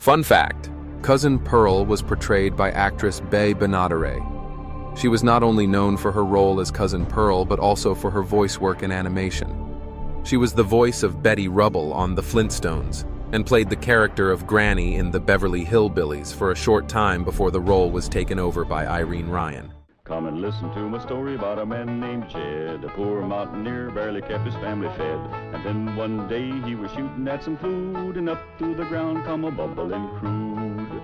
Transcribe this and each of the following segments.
Fun fact, Cousin Pearl was portrayed by actress Bea Benaderet. She was not only known for her role as Cousin Pearl, but also for her voice work and animation. She was the voice of Betty Rubble on The Flintstones, and played the character of Granny in the Beverly Hillbillies for a short time before the role was taken over by Irene Ryan. Come and listen to my story about a man named Jed. A poor mountaineer barely kept his family fed. And then one day he was shooting at some food, and up through the ground come a bubbling crude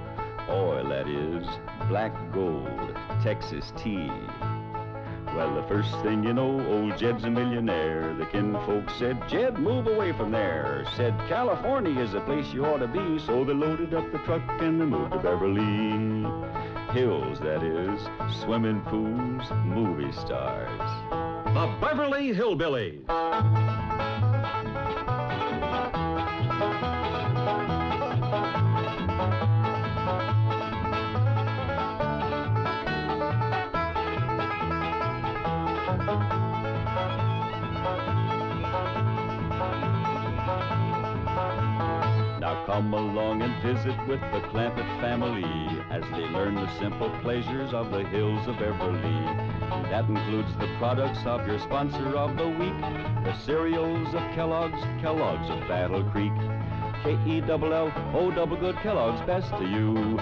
oil, that is, black gold, Texas tea. Well, the first thing you know, old Jed's a millionaire. The kinfolks said, Jed, move away from there. Said, California is the place you ought to be. So they loaded up the truck and they moved to Beverly Hills, that is, swimming pools, movie stars. The Beverly Hillbillies. Now come along and visit with the Clampett family as they learn the simple pleasures of the hills of Beverly. That includes the products of your sponsor of the week, the cereals of Kellogg's, Kellogg's of Battle Creek. K-E-double-L-O double good Kellogg's, best to you.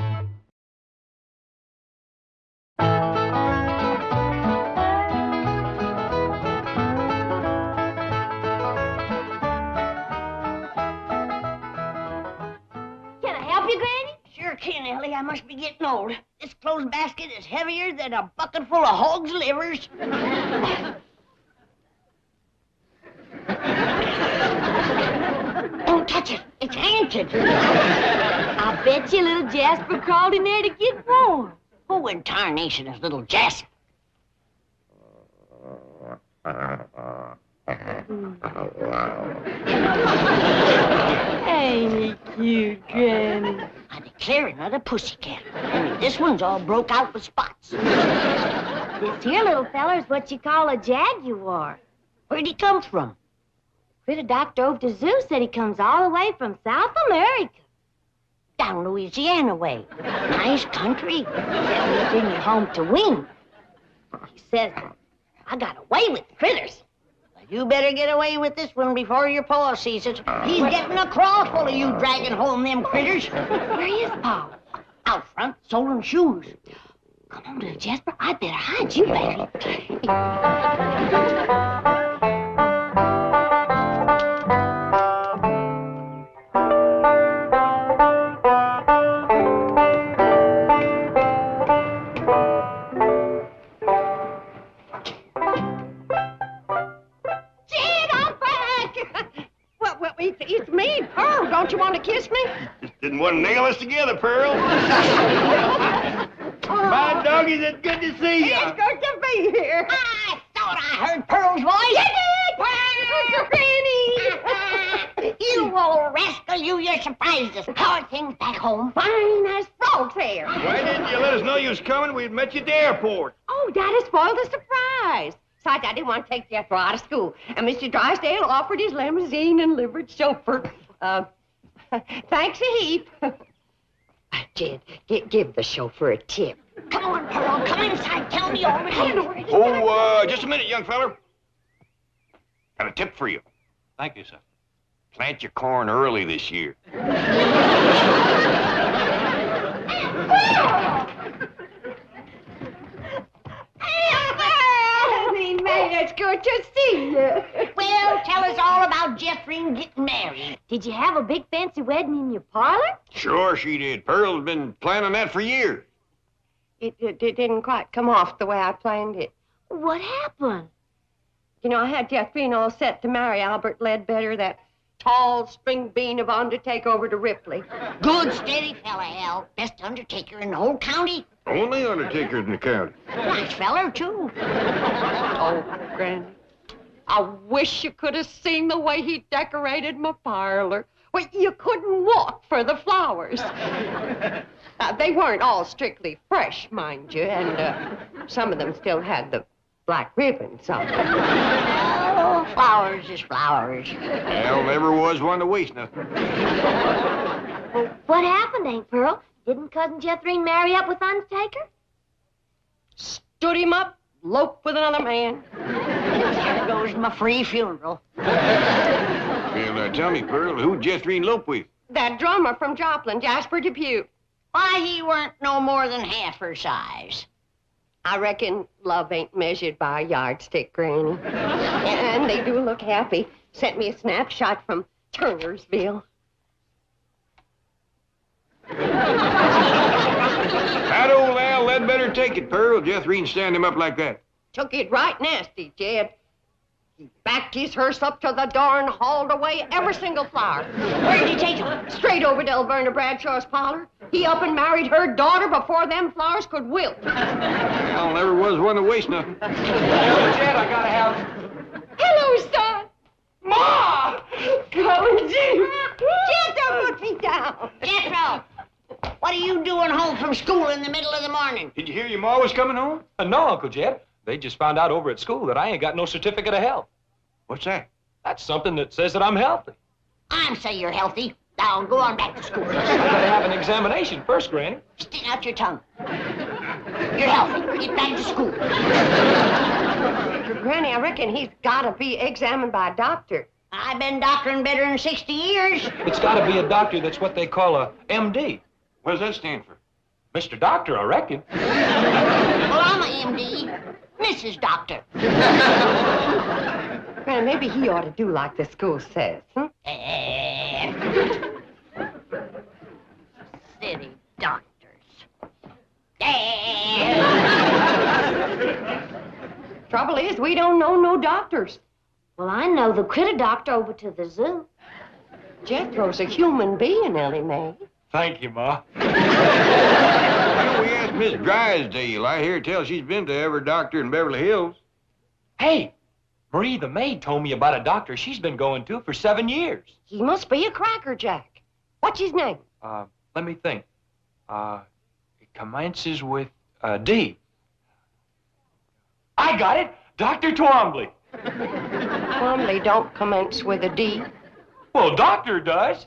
Ellie, I must be getting old. This clothes basket is heavier than a bucket full of hog's livers. Don't touch it. It's haunted. I bet you little Jasper crawled in there to get warm. Who in tarnation is little Jasper? Ain't he cute, Granny? I declare another pussycat. Only this one's all broke out with spots. This here little feller's what you call a jaguar. Where'd he come from? Critter Doc drove to zoo, said he comes all the way from South America. Down Louisiana way. Nice country. Said he'd bring you home to wean. He says, I got away with critters. But you better get away with this one before your pa sees it. He's getting a craw full of you dragging home them critters. Where is Pa? Out front, soling shoes. Come on, little Jasper. I better hide you, Beverly. It's me, Pearl. Don't you want to kiss me? Just didn't want to nail us together, Pearl. My doggies, it's good to see you. It's good to be here. I thought I heard Pearl's voice. You did, Pearl! You old rascal, you surprised us. How are things back home? Fine as frog's hair. Why didn't you let us know you was coming? We'd met you at the airport. Oh, Daddy spoiled the surprise. Besides, I didn't want to take Jethro out of school, and Mr. Drysdale offered his limousine and livered chauffeur. Thanks a heap. Jed, give the chauffeur a tip. Come on, Pearl. Come inside. Tell me all about it. Oh, just a minute, young feller. Got a tip for you. Thank you, sir. Plant your corn early this year. It's good to see you. Well, tell us all about Jeffrey getting married. Did you have a big fancy wedding in your parlor? Sure she did. Pearl's been planning that for years. It didn't quite come off the way I planned it. What happened? You know, I had Jeffrey all set to marry Albert Ledbetter, that tall string bean of undertaker over to Ripley. Good, steady fella, Al. Best undertaker in the whole county. Only undertakers in the county. Nice feller, too. Oh, Granny, I wish you could have seen the way he decorated my parlor. Well, you couldn't walk for the flowers. They weren't all strictly fresh, mind you, and some of them still had the black ribbons on them. Oh, flowers is flowers. Al never was one to waste nothing. Well, what happened, Aunt Pearl? Didn't Cousin Jethrine marry up with Undertaker? Stood him up, eloped with another man. There goes my free funeral. Well, tell me, Pearl, who'd Jethrine lope with? That drummer from Joplin, Jasper Depew. Why, he weren't no more than half her size. I reckon love ain't measured by a yardstick, Granny. And they do look happy. Sent me a snapshot from Turnersville. That old Al Ledbetter take it, Pearl. Jethrine stand him up like that. Took it right nasty, Jed. He backed his hearse up to the door and hauled away every single flower. Where'd he take him? Straight over to Elverna Bradshaw's parlor. He up and married her daughter before them flowers could wilt. Al never was one to waste nothing. Jed, I gotta have... Hello, son. Ma! Come, Jim. Jed, don't put me down. Jethro, what are you doing home from school in the middle of the morning? Did you hear your ma was coming home? No, Uncle Jed. They just found out over at school that I ain't got no certificate of health. What's that? That's something that says that I'm healthy. I'm say you're healthy. Now go on back to school. I gotta have an examination first, Granny. Stick out your tongue. You're healthy. Get back to school. Granny, I reckon he's got to be examined by a doctor. I've been doctoring better than 60 years. It's gotta be a doctor that's what they call a MD. What does that stand for? Mr. Doctor, I reckon. Well, I'm a MD. Mrs. Doctor. Granny, maybe he ought to do like the school says, huh? City doctors. Trouble is, we don't know no doctors. Well, I know the critter doctor over to the zoo. Jethro's a human being, Ellie Mae. Thank you, Ma. You know, we asked Miss Drysdale. I hear tell she's been to every doctor in Beverly Hills. Hey, Marie the maid told me about a doctor she's been going to for 7 years. He must be a crackerjack. What's his name? Let me think. It commences with D. I got it! Dr. Twombly. Twombly don't commence with a D. Well, doctor does.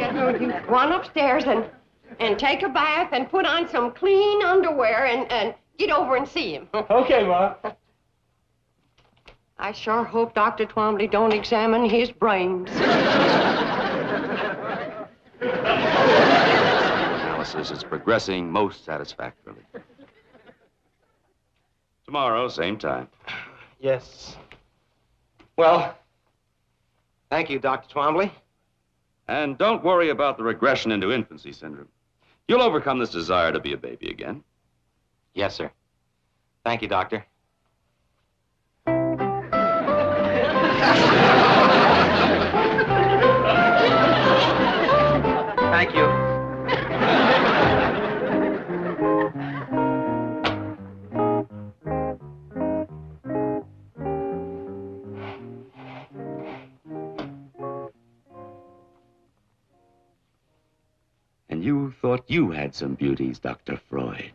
Jethro, you run upstairs and take a bath and put on some clean underwear and get over and see him. Okay, Ma. I sure hope Dr. Twombly don't examine his brains. Analysis is progressing most satisfactorily. Tomorrow, same time. Yes. Well, thank you, Dr. Twombly. And don't worry about the regression into infancy syndrome. You'll overcome this desire to be a baby again. Yes, sir. Thank you, Doctor. Thank you. And you thought you had some beauties, Dr. Freud.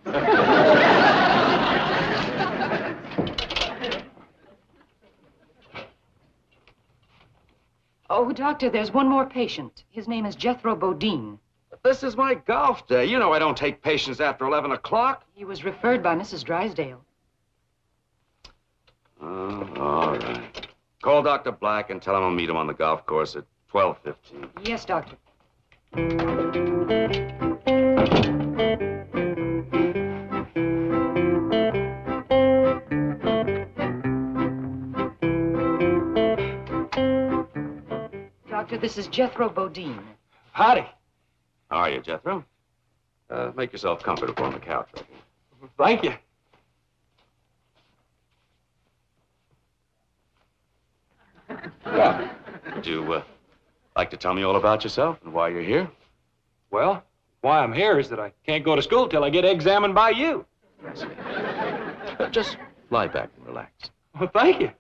Oh, Doctor, there's one more patient. His name is Jethro Bodine. This is my golf day. You know I don't take patients after 11 o'clock. He was referred by Mrs. Drysdale. Oh, all right. Call Dr. Black and tell him I'll meet him on the golf course at 12:15. Yes, Doctor. Doctor, this is Jethro Bodine. Howdy. How are you, Jethro? Make yourself comfortable on the couch right here. Thank you. Well, would you like to tell me all about yourself and why you're here? Well, why I'm here is that I can't go to school till I get examined by you. I see. Just lie back and relax. Well, thank you.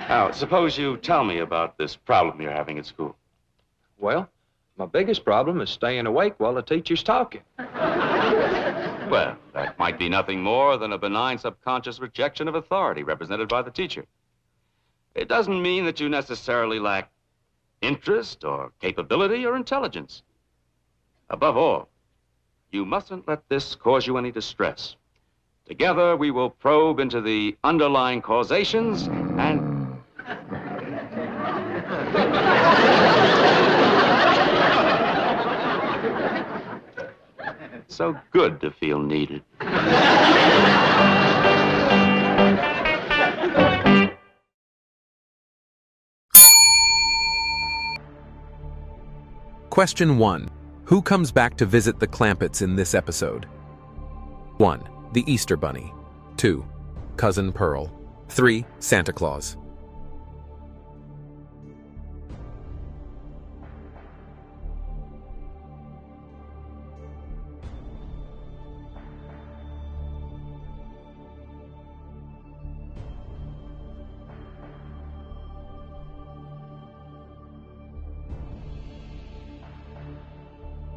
Now, suppose you tell me about this problem you're having at school. Well, my biggest problem is staying awake while the teacher's talking. Well, that might be nothing more than a benign subconscious rejection of authority represented by the teacher. It doesn't mean that you necessarily lack interest or capability or intelligence. Above all, you mustn't let this cause you any distress. Together, we will probe into the underlying causations and... So good to feel needed. Question 1. Who comes back to visit the Clampetts in this episode? 1. The Easter Bunny. 2. Cousin Pearl. 3. Santa Claus.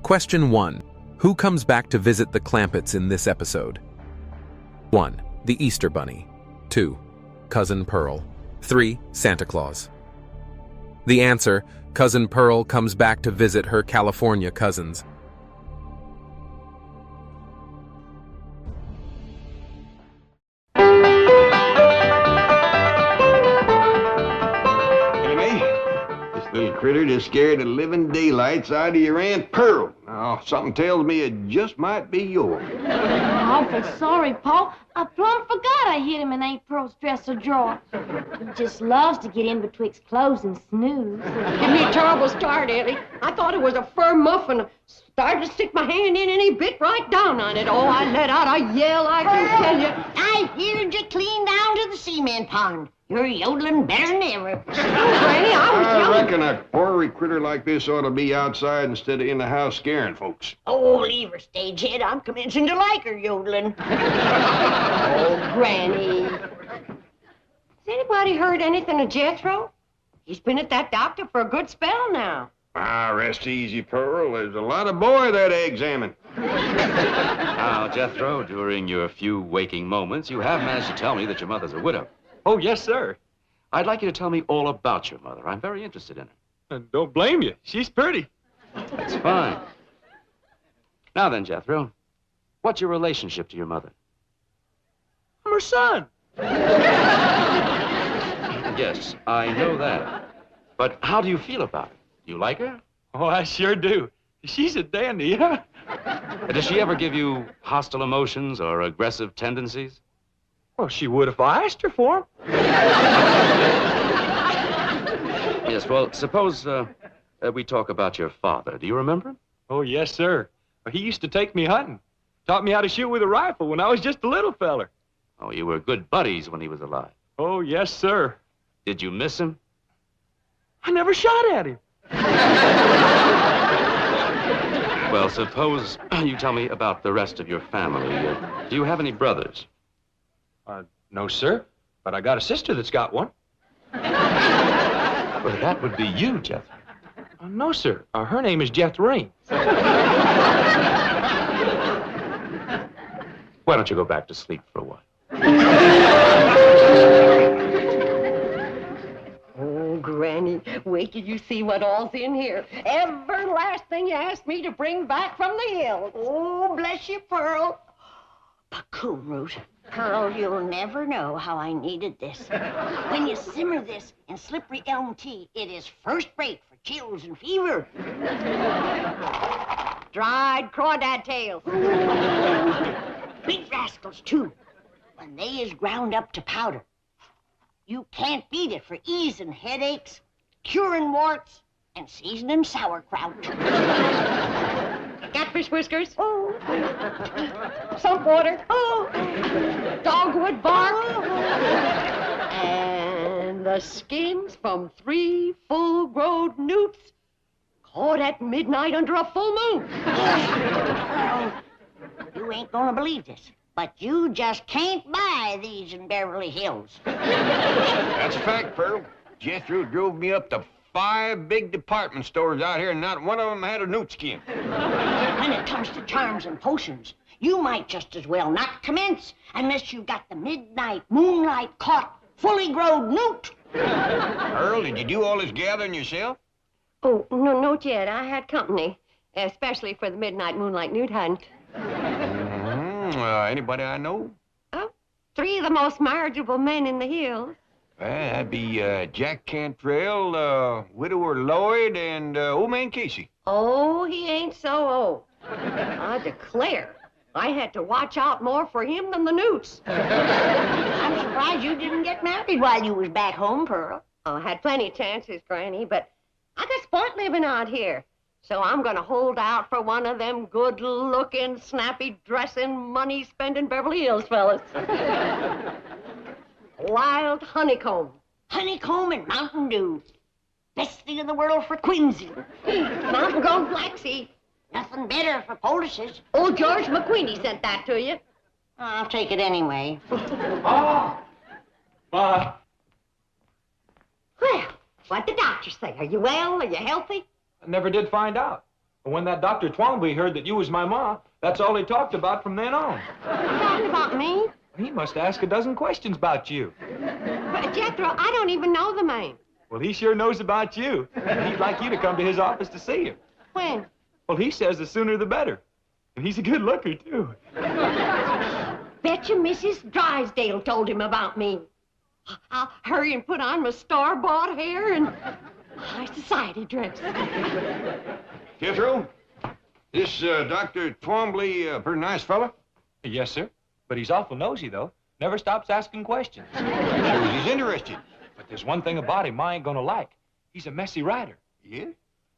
Question 1. Who comes back to visit the Clampetts in this episode? 1. The Easter Bunny. 2. Cousin Pearl. 3. Santa Claus. The answer, Cousin Pearl comes back to visit her California cousins. Little critter just scared the living daylights out of your Aunt Pearl. Now, something tells me it just might be yours. I'm awful sorry, Paul. I plumb forgot I hid him in Aunt Pearl's dresser drawer. He just loves to get in betwixt clothes and snooze. Give me a terrible start, Ellie. I thought it was a fur muffin. Started to stick my hand in and he bit right down on it. Oh, I let out a yell, I can tell you. I heard you clean down to the cement pond. You're yodeling better than ever. Granny, I reckon a ornery critter like this ought to be outside instead of in the house scaring folks. Oh, leave her, stagehead. I'm commencing to like her yodeling. Oh, Granny. Has anybody heard anything of Jethro? He's been at that doctor for a good spell now. Ah, rest easy, Pearl. There's a lot of boy that examine. Now, Jethro, during your few waking moments, you have managed to tell me that your mother's a widow. Oh, yes, sir. I'd like you to tell me all about your mother. I'm very interested in her. And don't blame you. She's pretty. That's fine. Now then, Jethro, what's your relationship to your mother? I'm her son. Yes, I know that. But how do you feel about her? Do you like her? Oh, I sure do. She's a dandy, yeah. Does she ever give you hostile emotions or aggressive tendencies? Well, she would if I asked her for them. Yes, well, suppose we talk about your father. Do you remember him? Oh, yes, sir. He used to take me hunting. Taught me how to shoot with a rifle when I was just a little feller. Oh, you were good buddies when he was alive. Oh, yes, sir. Did you miss him? I never shot at him. Well, suppose you tell me about the rest of your family. Do you have any brothers? No, sir. But I got a sister that's got one. Well, that would be you, Jethro. No, sir. Her name is Jethro. Why don't you go back to sleep for a while? Oh, Granny, wait till you see what all's in here. Every last thing you asked me to bring back from the hills. Oh, bless you, Pearl. Cocoon root. Pearl, you'll never know how I needed this. When you simmer this in slippery elm tea, it is first rate for chills and fever. Dried crawdad tails. Big rascals, too. When they is ground up to powder. You can't beat it for easing headaches, curing warts, and seasoning sauerkraut. Catfish whiskers. Oh. Salt water. Oh. Dogwood bark. Oh. And the skins from 3 full-grown newts caught at midnight under a full moon. Pearl, you ain't gonna believe this, but you just can't buy these in Beverly Hills. That's a fact, Pearl. Jethro drove me up to 5 big department stores out here, and not one of them had a newt skin. When it comes to charms and potions, you might just as well not commence unless you've got the midnight moonlight caught fully grown newt. Earl, did you do all this gathering yourself? Oh, no, not yet. I had company, especially for the midnight moonlight nude hunt. Anybody I know? Oh, 3 of the most marriageable men in the hills. That'd be Jack Cantrell, Widower Lloyd, and Old Man Casey. Oh, he ain't so old. I declare, I had to watch out more for him than the newts. I'm surprised you didn't get married while you was back home, Pearl. I had plenty of chances, Granny, but I got sport living out here. So I'm gonna hold out for one of them good-looking, snappy-dressing, money-spending Beverly Hills fellas. Wild honeycomb. Honeycomb and Mountain Dew. Best thing in the world for Quincy. Mountain-grown flaxseed. Nothing better for poultices. Old George McQueenie sent that to you. I'll take it anyway. Ma! Ma! Well, what'd the doctor say? Are you well? Are you healthy? I never did find out. But when that Dr. Twombly heard that you was my ma, that's all he talked about from then on. Talking about me? He must ask a dozen questions about you. But Jethro, I don't even know the man. Well, he sure knows about you. He'd like you to come to his office to see him. When? Well, he says the sooner the better. And he's a good looker, too. Betcha Mrs. Drysdale told him about me. I'll hurry and put on my store-bought hair and my society dress. Jethro, this Dr. Twombly, pretty nice fella? Yes, sir. But he's awful nosy, though. Never stops asking questions. Shows he's interested. But there's one thing about him Ma ain't gonna like. He's a messy writer. Yeah?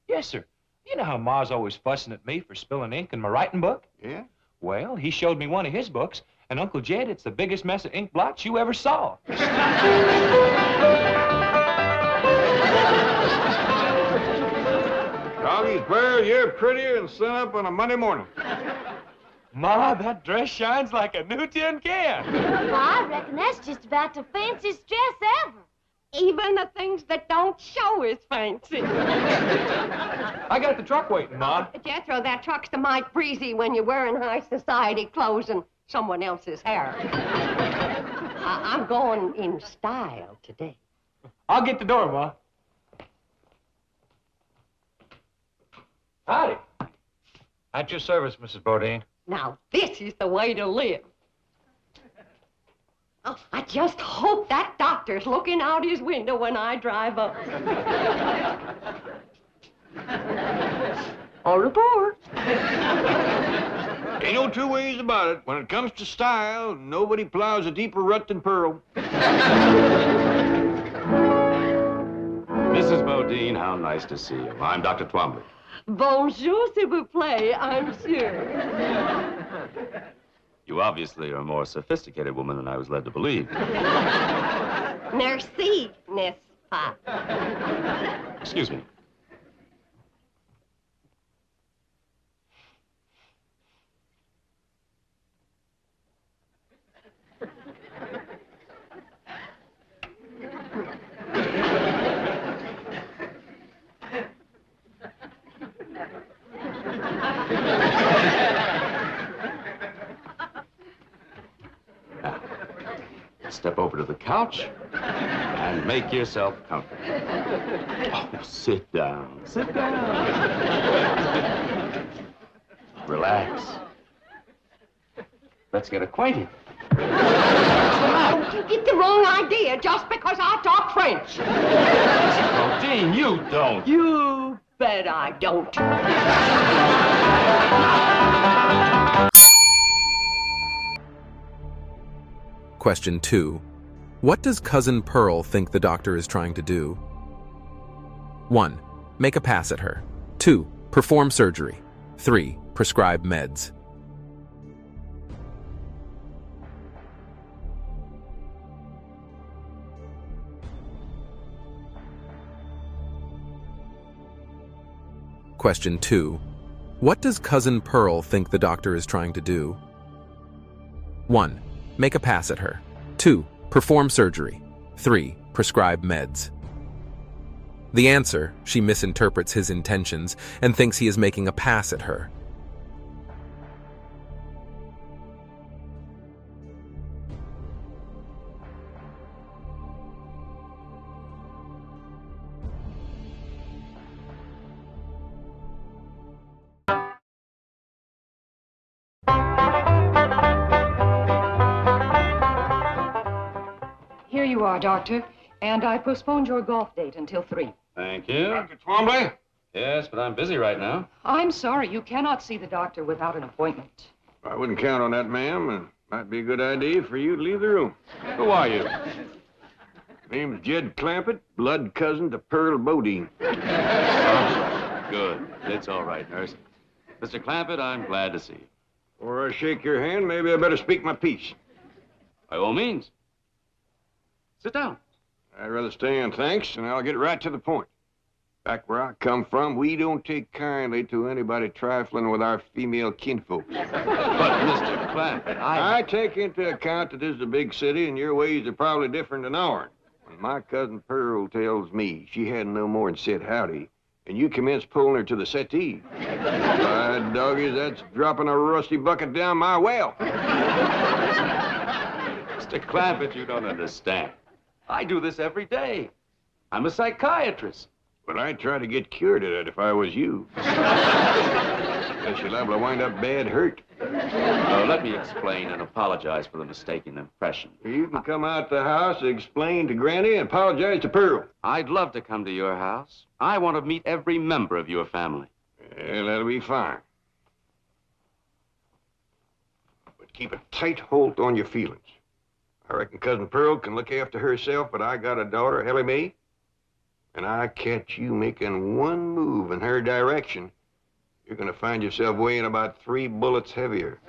Yes, sir. You know how Ma's always fussing at me for spilling ink in my writing book? Yeah? Well, he showed me one of his books, and Uncle Jed, it's the biggest mess of ink blots you ever saw. Doggy's Pearl, you're prettier than sun up on a Monday morning. Ma, that dress shines like a new tin can. Well, I reckon that's just about the fanciest dress ever. Even the things that don't show is fancy. I got the truck waiting, Ma. Jethro, that truck's the mite breezy when you're wearing high society clothes and someone else's hair. I'm going in style today. I'll get the door, Ma. Howdy. At your service, Mrs. Bodine. Now, this is the way to live. Oh, I just hope that doctor's looking out his window when I drive up. All aboard. Ain't no two ways about it. When it comes to style, nobody plows a deeper rut than Pearl. Mrs. Bodine, how nice to see you. I'm Dr. Twombly. Bonjour, s'il vous plaît, I'm sure. You obviously are a more sophisticated woman than I was led to believe. Merci, n'est-ce pas? Excuse me. Step over to the couch and make yourself comfortable. Oh, sit down. Sit down. Relax. Let's get acquainted. You get the wrong idea just because I talk French. Bodine, you don't. You bet I don't. Question 2. What does Cousin Pearl think the doctor is trying to do? 1. Make a pass at her. 2. Perform surgery. 3. Prescribe meds. Question 2. What does Cousin Pearl think the doctor is trying to do? 1. Make a pass at her. 2. Perform surgery. 3. Prescribe meds. The answer, she misinterprets his intentions and thinks he is making a pass at her. you are, Doctor. And I postponed your golf date until 3. Thank you. Dr. Twombly? Yes, but I'm busy right now. I'm sorry, you cannot see the doctor without an appointment. I wouldn't count on that, ma'am. It might be a good idea for you to leave the room. Who are you? Name's Jed Clampett, blood cousin to Pearl Bodine. Good. It's all right, nurse. Mr. Clampett, I'm glad to see you. Before I shake your hand, maybe I better speak my piece. By all means. Sit down. I'd rather stay on thanks, and I'll get right to the point. Back where I come from, we don't take kindly to anybody trifling with our female kinfolks. But, Mr. Clampett, I take into account that this is a big city, and your ways are probably different than ours. When my cousin Pearl tells me she hadn't no more than said howdy, and you commence pulling her to the settee. By doggies, that's dropping a rusty bucket down my well. Mr. Clampett, you don't understand. I do this every day. I'm a psychiatrist. But I'd try to get cured of that if I was you. Guess you're liable to wind up bad hurt. Let me explain and apologize for the mistaken impression. You can come out the house, explain to Granny, and apologize to Pearl. I'd love to come to your house. I want to meet every member of your family. Yeah, that'll be fine. But keep a tight hold on your feelings. I reckon Cousin Pearl can look after herself, but I got a daughter, Ellie Mae, and I catch you making one move in her direction, you're gonna find yourself weighing about 3 bullets heavier.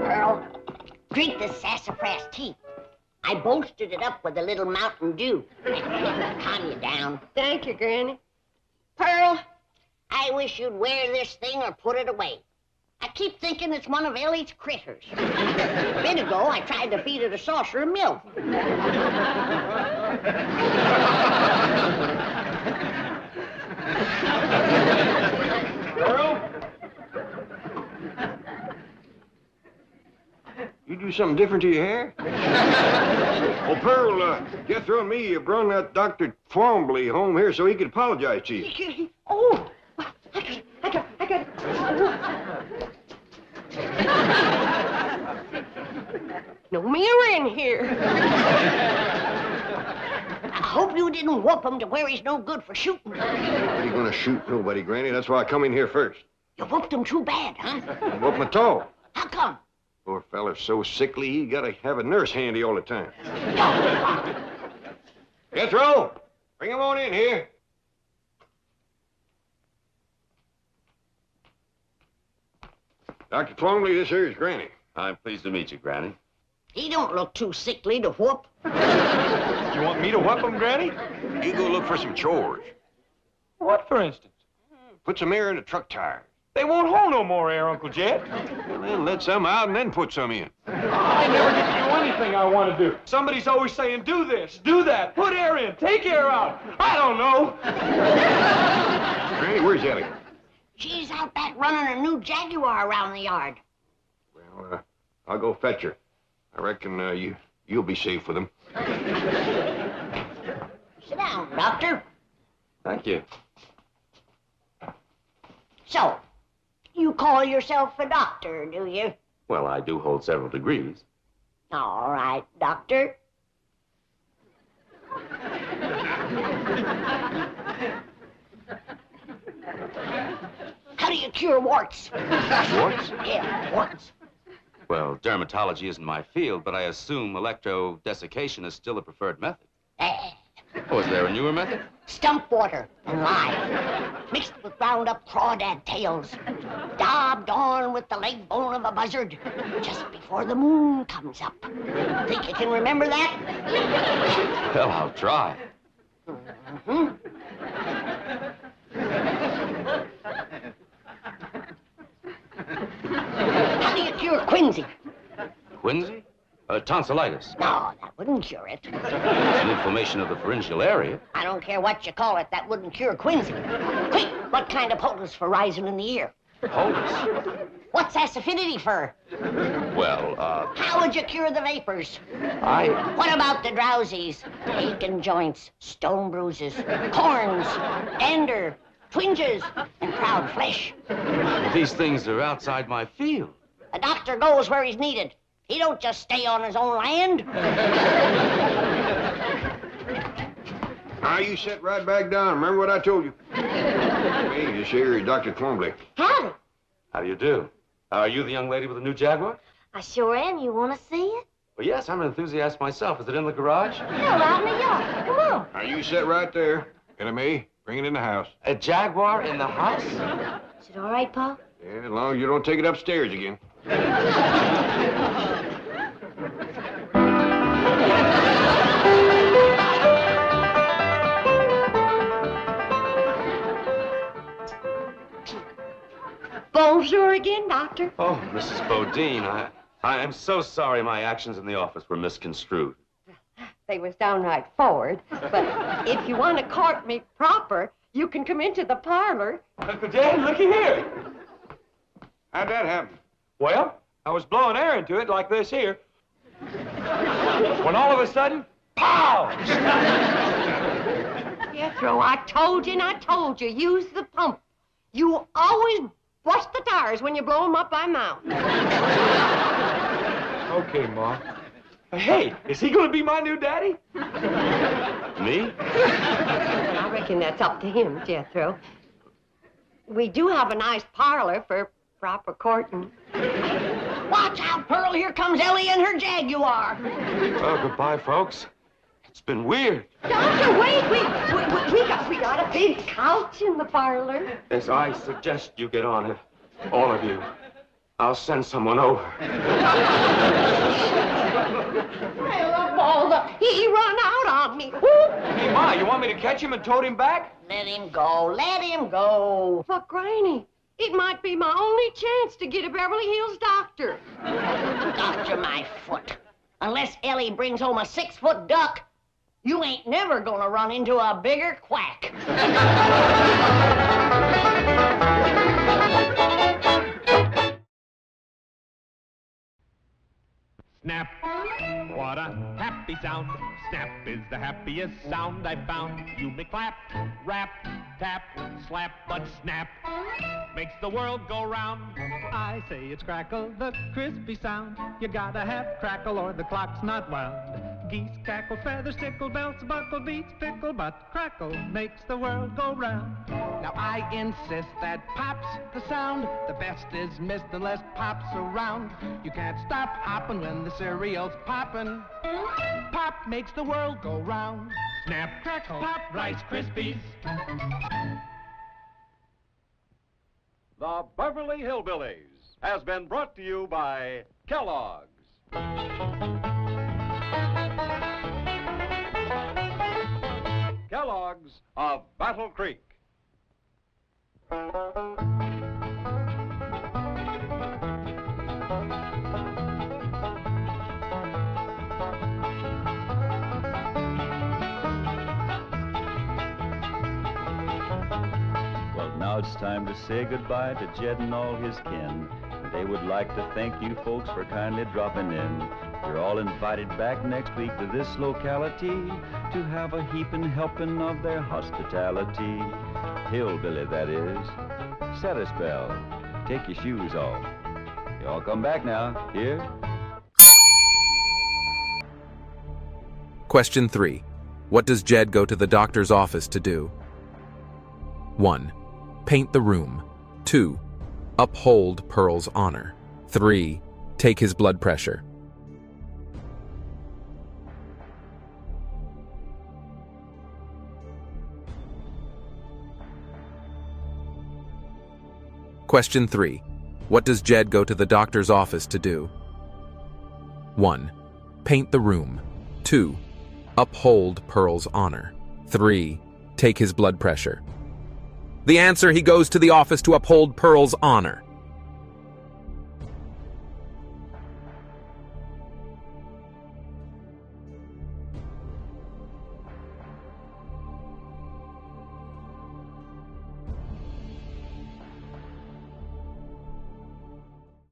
Pearl, drink this sassafras tea. I bolstered it up with a little Mountain Dew. Calm you down. Thank you, Granny. Pearl, I wish you'd wear this thing or put it away. I keep thinking it's one of Ellie's critters. A bit ago, I tried to feed it a saucer of milk. Pearl? You do something different to your hair? Oh, Pearl, Jethro and me have brought that Dr. Twombly home here so he could apologize to you. Oh, I got it. No mirror in here. I hope you didn't whoop him to where he's no good for shooting. Nobody gonna shoot nobody, Granny. That's why I come in here first. You whooped him too bad, huh? Whoop him at all. How come? Poor feller's so sickly, he gotta have a nurse handy all the time. Jethro, bring him on in here. Dr. Twombly, this here is Granny. I'm pleased to meet you, Granny. He don't look too sickly to whoop. You want me to whoop him, Granny? You go look for some chores. What, for instance? Put some air in the truck tires. They won't hold no more air, Uncle Jed. Well, then let some out and then put some in. I never get to do anything I want to do. Somebody's always saying, do this, do that, put air in, take air out. I don't know. Granny, where's Ellie? She's out back running a new Jaguar around the yard. Well, I'll go fetch her. I reckon you'll be safe with him. Sit down, Doctor. Thank you. So, you call yourself a doctor, do you? Well, I do hold several degrees. All right, Doctor. How do you cure warts? Warts? Yeah, warts. Well, dermatology isn't my field, but I assume electrodesiccation is still the preferred method. Oh, is there a newer method? Stump water and lye, mixed with ground up crawdad tails, daubed on with the leg bone of a buzzard, just before the moon comes up. Think you can remember that? Well, I'll try. Mm-hmm. How do you cure quinsy? Quinsy? Tonsillitis. No, that wouldn't cure it. An inflammation of the pharyngeal area. I don't care what you call it, that wouldn't cure quinsy. Quick, what kind of poultice for rising in the ear? Poultice? What's acidity for? Well, How would you cure the vapors? I... What about the drowsies? Aching joints, stone bruises, corns, dander, twinges, and proud flesh. These things are outside my field. A doctor goes where he's needed. He don't just stay on his own land. Now, you sit right back down. Remember what I told you. Hey, this here is Dr. Twombly. Howdy. How do you do? Are you the young lady with the new Jaguar? I sure am. You want to see it? Well, yes, I'm an enthusiast myself. Is it in the garage? Yeah, out in the yard. Come on. Now, you sit right there. Ellie Mae, bring it in the house. A Jaguar in the house? Is it all right, Pa? Yeah, as long as you don't take it upstairs again. Bonjour again, Doctor. Oh, Mrs. Bodine, I am so sorry my actions in the office were misconstrued. They was downright forward, but if you want to court me proper, you can come into the parlor. Uncle Dad, looky here. How'd that happen? Well, I was blowing air into it like this here. When all of a sudden, pow! Jethro, I told you and I told you, use the pump. You always bust the tires when you blow them up by mouth. Okay, Ma. Hey, is he going to be my new daddy? Me? I reckon that's up to him, Jethro. We do have a nice parlor for proper courting. Watch out, Pearl. Here comes Ellie and her Jaguar. Oh, goodbye, folks. It's been weird. Doctor, wait, we got a big couch in the parlor. Yes, I suggest you get on it. All of you. I'll send someone over. Well, Balda, he run out on me. Hey, Ma, you want me to catch him and tote him back? Let him go. Let him go. But, Granny, it might be my only chance to get a Beverly Hills doctor. Doctor my foot. Unless Ellie brings home a 6-foot duck, you ain't never gonna run into a bigger quack. Snap, what a happy sound. Snap is the happiest sound I've found. You may clap, rap, tap, slap, but snap makes the world go round. I say it's crackle, the crispy sound. You gotta have crackle or the clock's not wound. Geese cackle, feathers tickle, bells buckle, beats pickle, but crackle makes the world go round. Now I insist that pop's the sound. The best is missed unless pop's around. You can't stop hopping when the cereal's poppin'. Pop makes the world go round. Snap, crackle, pop, Rice Krispies. The Beverly Hillbillies has been brought to you by Kellogg's. Kellogg's of Battle Creek. Well, now it's time to say goodbye to Jed and all his kin. They would like to thank you folks for kindly dropping in. You're all invited back next week to this locality to have a heaping helping of their hospitality. Hillbilly, that is. Set a spell. Take your shoes off. You all come back now. Here? Question 3. What does Jed go to the doctor's office to do? 1. Paint the room. 2. Uphold Pearl's honor. 3. Take his blood pressure. Question 3. What does Jed go to the doctor's office to do? 1. Paint the room. 2. Uphold Pearl's honor. 3. Take his blood pressure. The answer: he goes to the office to uphold Pearl's honor.